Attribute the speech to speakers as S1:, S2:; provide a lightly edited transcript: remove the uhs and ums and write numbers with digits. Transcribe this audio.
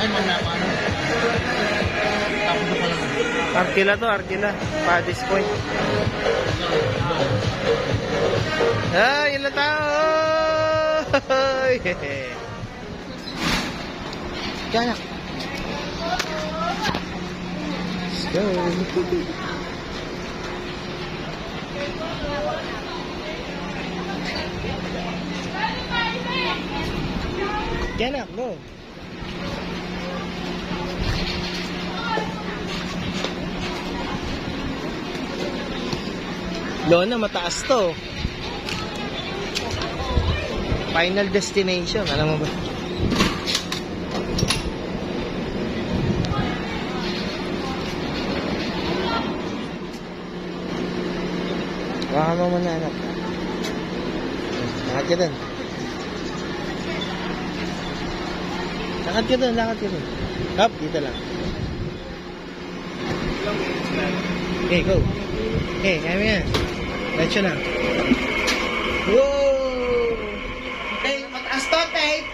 S1: Ay, mamaya pa ano. Tapos na pala.
S2: Arkila to, Arkila. Paddy's Point. Ay, ilan tao! Kaya. Let's go. Kaya, go. Lona, mataas to. Final destination, alam mo ba? Baka mo muna, anak. Lakad ka dun. Lakad ka dun, lakad ka dun. Hop, dito lang. Okay, go. Okay, kaya mo yan. Let's na. Whoa! Hey, mataas to, Tay!